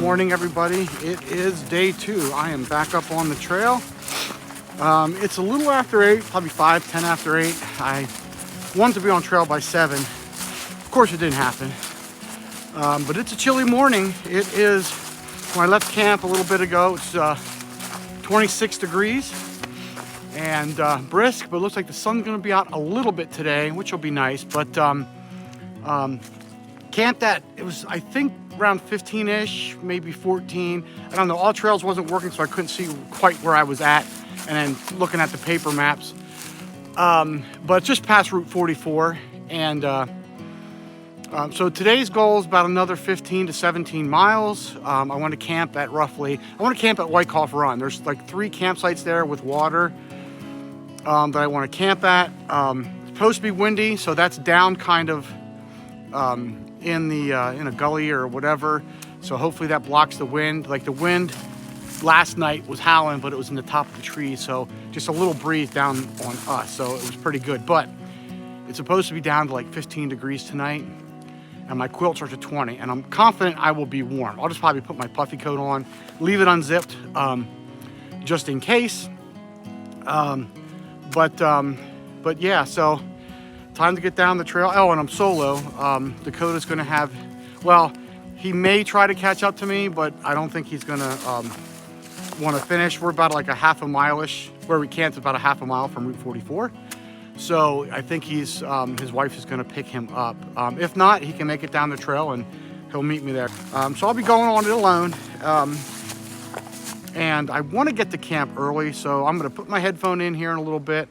morning, everybody. It is day 2. I am back up on the trail. It's a little after 8, probably 5:10 after 8. I wanted to be on trail by 7. Of course, it didn't happen. But it's a chilly morning. It is, when I left camp a little bit ago, it's 26 degrees and brisk, but it looks like the sun's gonna be out a little bit today, which will be nice. But camped at, it was, I think, around 15-ish, maybe 14. I don't know, all trails wasn't working, so I couldn't see quite where I was at. And then looking at the paper maps. But just past Route 44. And so today's goal is about another 15 to 17 miles. I want to camp at Wyckoff Run. There's like 3 campsites there with water that I want to camp at. It's supposed to be windy, so that's down kind of in a gully or whatever. So hopefully that blocks the wind. Like the wind last night was howling, but it was in the top of the trees, so just a little breeze down on us, so it was pretty good. But it's supposed to be down to like 15 degrees tonight, and my quilts are to 20, and I'm confident I will be warm. I'll just probably put my puffy coat on, leave it unzipped, just in case. But yeah, so time to get down the trail. Oh, and I'm solo. Dakota's gonna have, well, he may try to catch up to me, but I don't think he's gonna want to finish. We're about like a half a mile-ish, where we camped, about a half a mile from Route 44. So I think he's his wife is going to pick him up. If not, he can make it down the trail and he'll meet me there. So I'll be going on it alone. And I want to get to camp early, so I'm going to put my headphone in here in a little bit,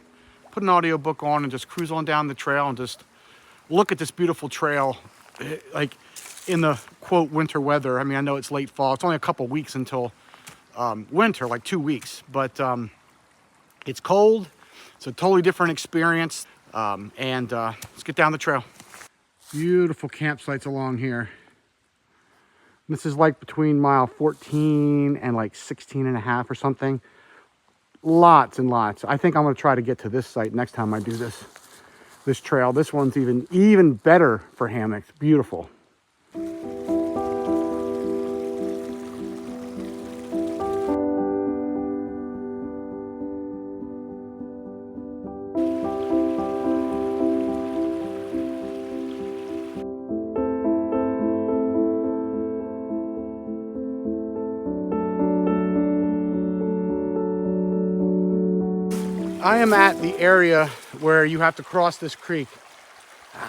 put an audiobook on, and just cruise on down the trail and just look at this beautiful trail, like in the quote winter weather. I mean, I know it's late fall. It's only a couple weeks until winter, like 2 weeks, but it's cold. It's a totally different experience. And let's get down the trail. Beautiful campsites along here. This is like between mile 14 and like 16 and a half or something. Lots and lots. I think I'm going to try to get to this site next time I do this trail. This one's even better for hammocks. Beautiful. I am at the area where you have to cross this creek.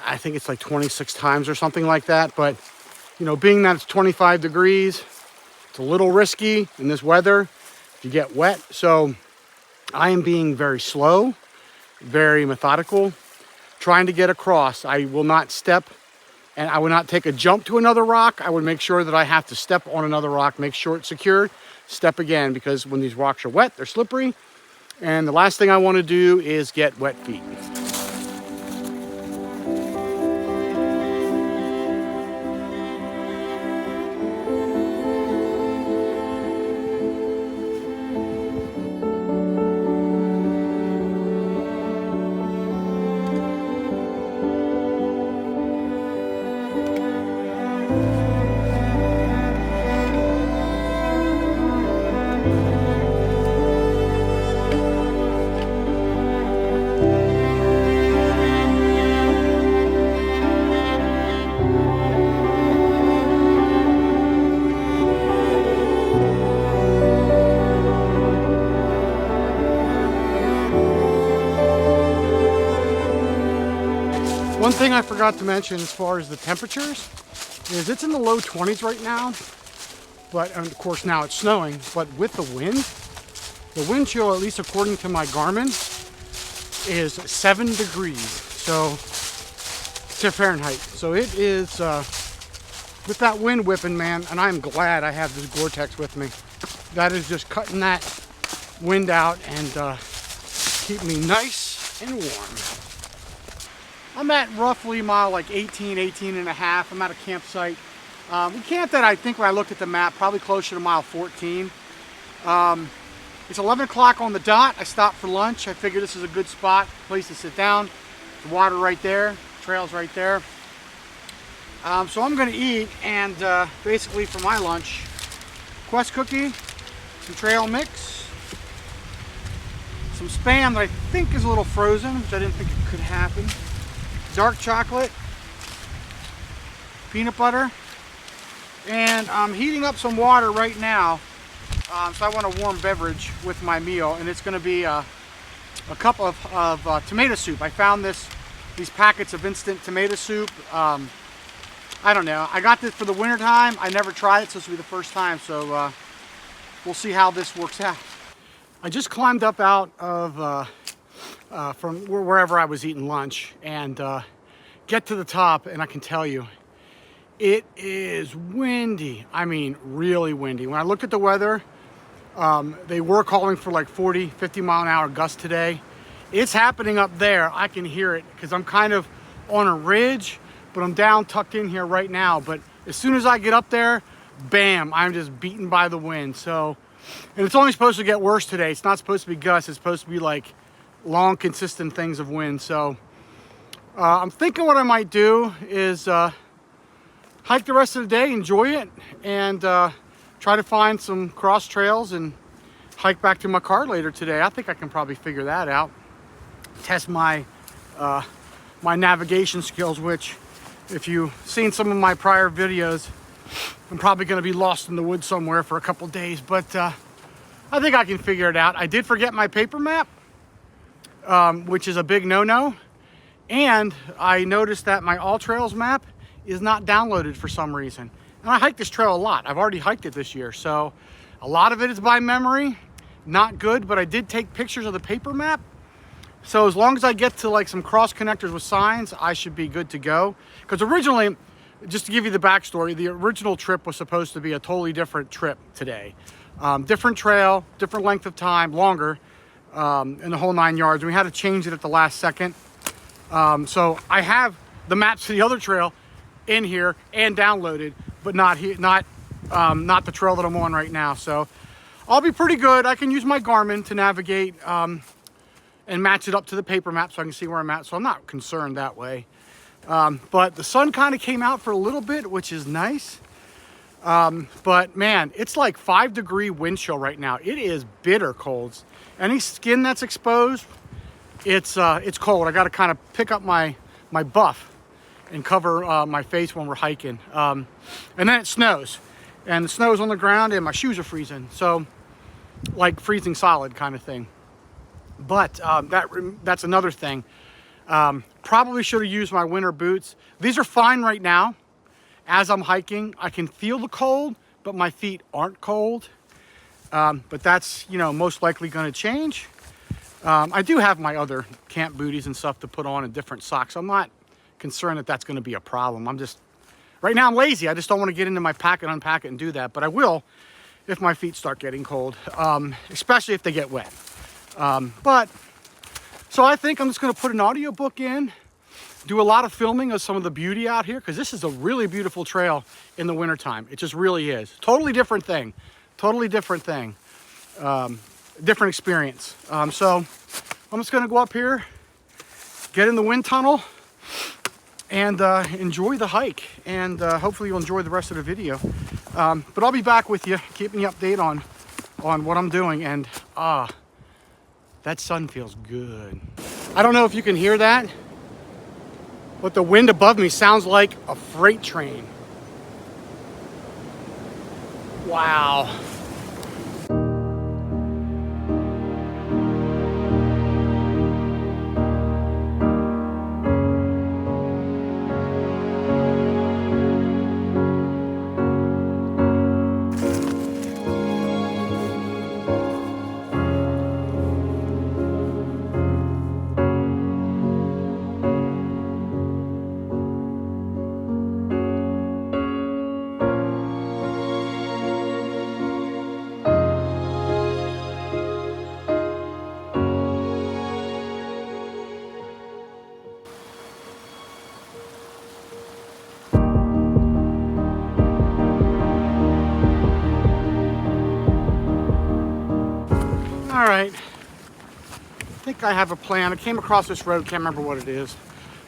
I think it's like 26 times or something like that. But, you know, being that it's 25 degrees, it's a little risky in this weather to get wet. So I am being very slow, very methodical, trying to get across. I will not step, and I will not take a jump to another rock. I would make sure that I have to step on another rock, make sure it's secured, step again, because when these rocks are wet, they're slippery. And the last thing I want to do is get wet feet. One thing I forgot to mention as far as the temperatures is it's in the low 20s right now, but and of course now it's snowing, but with the wind chill, at least according to my Garmin, is 7 degrees, so to Fahrenheit. So it is, with that wind whipping, man, and I'm glad I have this Gore-Tex with me. That is just cutting that wind out and keep me nice and warm. I'm at roughly mile like 18 and a half. I'm at a campsite. We camped at, I think when I looked at the map, probably closer to mile 14. It's 11 o'clock on the dot. I stopped for lunch. I figured this is a good spot, place to sit down. The water right there, trails right there. So I'm gonna eat, and basically for my lunch, Quest cookie, some trail mix, some Spam that I think is a little frozen, which I didn't think it could happen. Dark chocolate, peanut butter, and I'm heating up some water right now. So I want a warm beverage with my meal, and it's going to be a cup of tomato soup. I found these packets of instant tomato soup. I don't know. I got this for the winter time. I never tried it, so this will be the first time. So we'll see how this works out. I just climbed up out of from wherever I was eating lunch and get to the top, and I can tell you, it is windy. I mean, really windy. When I looked at the weather, they were calling for like 40, 50 mile an hour gusts today. It's happening up there. I can hear it because I'm kind of on a ridge, but I'm down tucked in here right now. But as soon as I get up there, bam, I'm just beaten by the wind. So, and it's only supposed to get worse today. It's not supposed to be gusts. It's supposed to be like long, consistent things of wind. So I'm thinking what I might do is hike the rest of the day, enjoy it, and try to find some cross trails and hike back to my car later today. I think I can probably figure that out. Test my my navigation skills, which if you've seen some of my prior videos, I'm probably going to be lost in the woods somewhere for a couple days, but I think I can figure it out. I did forget my paper map, which is a big no-no, and I noticed that my All Trails map is not downloaded for some reason. And I hike this trail a lot. I've already hiked it this year, so a lot of it is by memory. Not good, but I did take pictures of the paper map. So as long as I get to like some cross connectors with signs, I should be good to go. Because originally, just to give you the backstory, the original trip was supposed to be a totally different trip today. Different trail, different length of time, longer, and the whole 9 yards. We had to change it at the last second. So I have the maps to the other trail in here and downloaded, but not here, not the trail that I'm on right now. So I'll be pretty good. I can use my Garmin to navigate and match it up to the paper map so I can see where I'm at. So I'm not concerned that way. But the sun kind of came out for a little bit, which is nice. But man, it's like 5-degree wind chill right now. It is bitter cold. Any skin that's exposed, it's cold. I got to kind of pick up my buff and cover my face when we're hiking. And then it snows, and the snow's on the ground and my shoes are freezing. So like freezing solid kind of thing. But that's another thing. Probably should have used my winter boots. These are fine right now. As I'm hiking, I can feel the cold, but my feet aren't cold. But that's, most likely going to change. I do have my other camp booties and stuff to put on and different socks. I'm not concerned that that's going to be a problem. Right now I'm lazy. I just don't want to get into my pack and unpack it and do that. But I will if my feet start getting cold, especially if they get wet. So I think I'm just going to put an audiobook in, do a lot of filming of some of the beauty out here, because this is a really beautiful trail in the wintertime. It just really is. Totally different thing. Different experience. So I'm just going to go up here, get in the wind tunnel, and enjoy the hike. And hopefully you'll enjoy the rest of the video. But I'll be back with you, keeping you updated on what I'm doing. And that sun feels good. I don't know if you can hear that, but the wind above me sounds like a freight train. Wow. All right, I think I have a plan. I came across this road, can't remember what it is,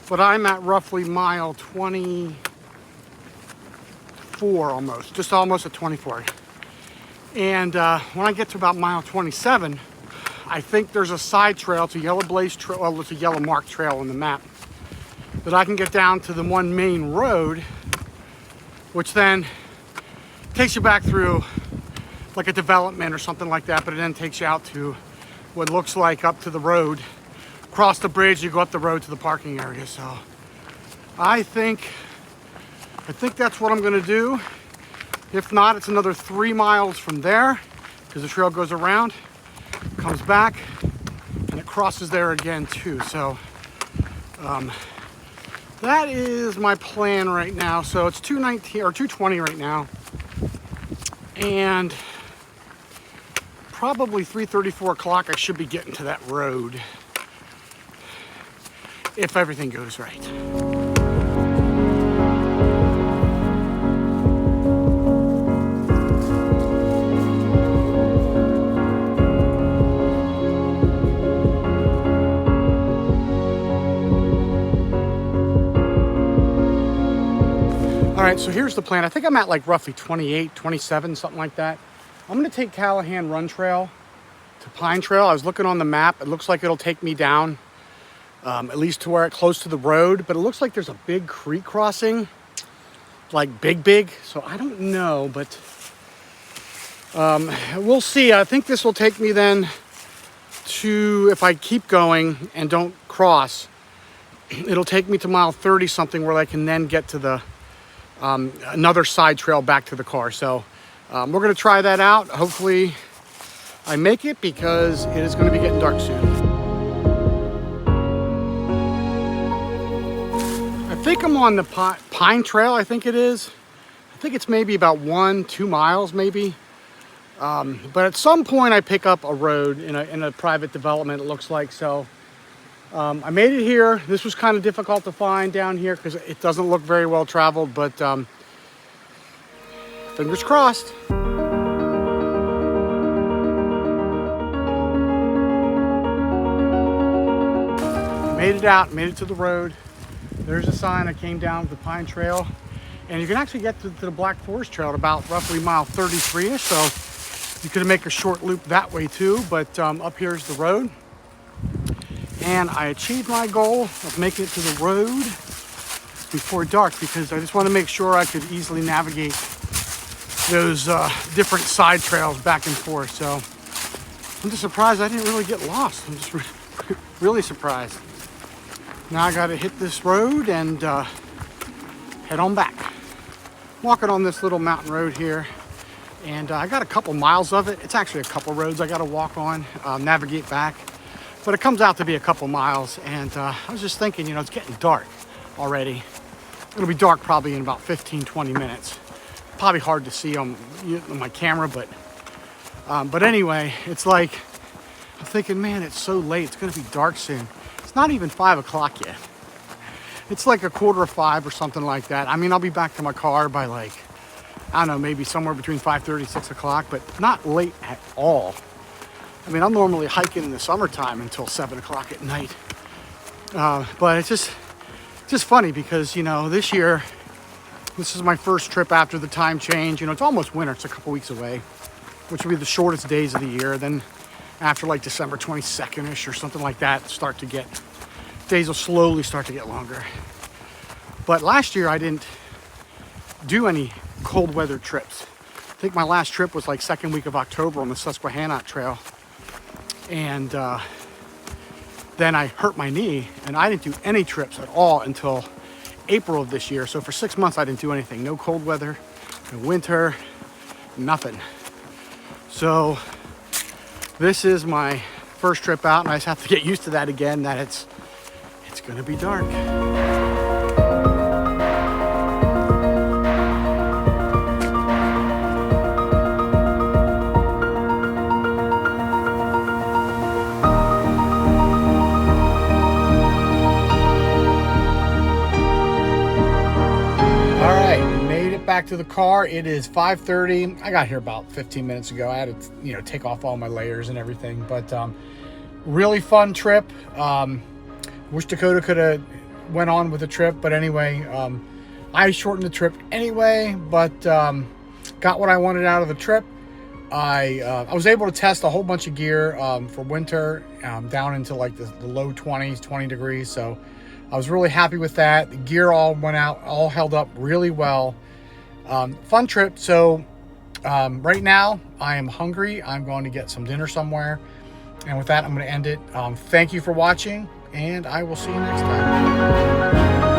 but I'm at roughly mile 24 almost, just almost at 24. And when I get to about mile 27, I think there's a side trail. It's a yellow blaze trail. Well, it's a yellow mark trail on the map that I can get down to the one main road, which then takes you back through like a development or something like that, but it then takes you out to what looks like up to the road. Cross the bridge, you go up the road to the parking area. So I think that's what I'm gonna do. If not, it's another 3 miles from there, because the trail goes around, comes back, and it crosses there again too. So that is my plan right now. So it's 2:19 or 2:20 right now, and probably 3:30, 4 o'clock I should be getting to that road, if everything goes right. All right, so here's the plan. I think I'm at like roughly 28, 27, something like that. I'm gonna take Callahan Run Trail to Pine Trail. I was looking on the map. It looks like it'll take me down at least to where it's close to the road, but it looks like there's a big creek crossing, like big. So I don't know, but we'll see. I think this will take me then to, if I keep going and don't cross, it'll take me to mile 30 something, where I can then get to the another side trail back to the car. So we're going to try that out. Hopefully I make it, because it is going to be getting dark soon. I think I'm on the Pine Trail, I think it is. I think it's maybe about 1-2 miles maybe. But at some point I pick up a road in a private development, it looks like. So I made it here. This was kind of difficult to find down here because it doesn't look very well traveled, but fingers crossed. Made it out, made it to the road. There's a sign. I came down the Pine Trail, and you can actually get to the Black Forest Trail at about roughly mile 33-ish, so you could make a short loop that way too, but up here's the road. And I achieved my goal of making it to the road before dark, because I just want to make sure I could easily navigate those different side trails back and forth. So I'm just surprised I didn't really get lost. I'm just really surprised. Now I got to hit this road and head on back. Walking on this little mountain road here, and I got a couple miles of it. It's actually a couple roads I got to walk on, navigate back. But it comes out to be a couple miles, and I was just thinking, it's getting dark already. It'll be dark probably in about 15-20 minutes. Probably hard to see on my camera, but anyway, it's like, I'm thinking, man, it's so late. It's going to be dark soon. It's not even 5 o'clock yet. It's like 4:45 or something like that. I mean, I'll be back to my car by like, I don't know, maybe somewhere between 5:30 and 6 o'clock, but not late at all. I mean, I'm normally hiking in the summertime until 7 o'clock at night. But it's just funny because, this year, this is my first trip after the time change. It's almost winter. It's a couple weeks away, which will be the shortest days of the year. Then after like December 22nd-ish or something like that, days will slowly start to get longer. But last year I didn't do any cold weather trips. I think my last trip was like second week of October on the Susquehanna Trail. And then I hurt my knee, and I didn't do any trips at all until April of this year. So for 6 months I didn't do anything. No cold weather, no winter, nothing. So this is my first trip out, and I just have to get used to that again, that it's gonna be dark. Back to the car. It is 5:30. I got here about 15 minutes ago. I had to, take off all my layers and everything, but really fun trip. Wish Dakota could have went on with the trip, but anyway, I shortened the trip anyway, but got what I wanted out of the trip. I was able to test a whole bunch of gear for winter down into like the low 20s, 20 degrees. So I was really happy with that. The gear all went out, all held up really well. Fun trip. So right now I am hungry. I'm going to get some dinner somewhere. And with that, I'm going to end it. Thank you for watching, and I will see you next time.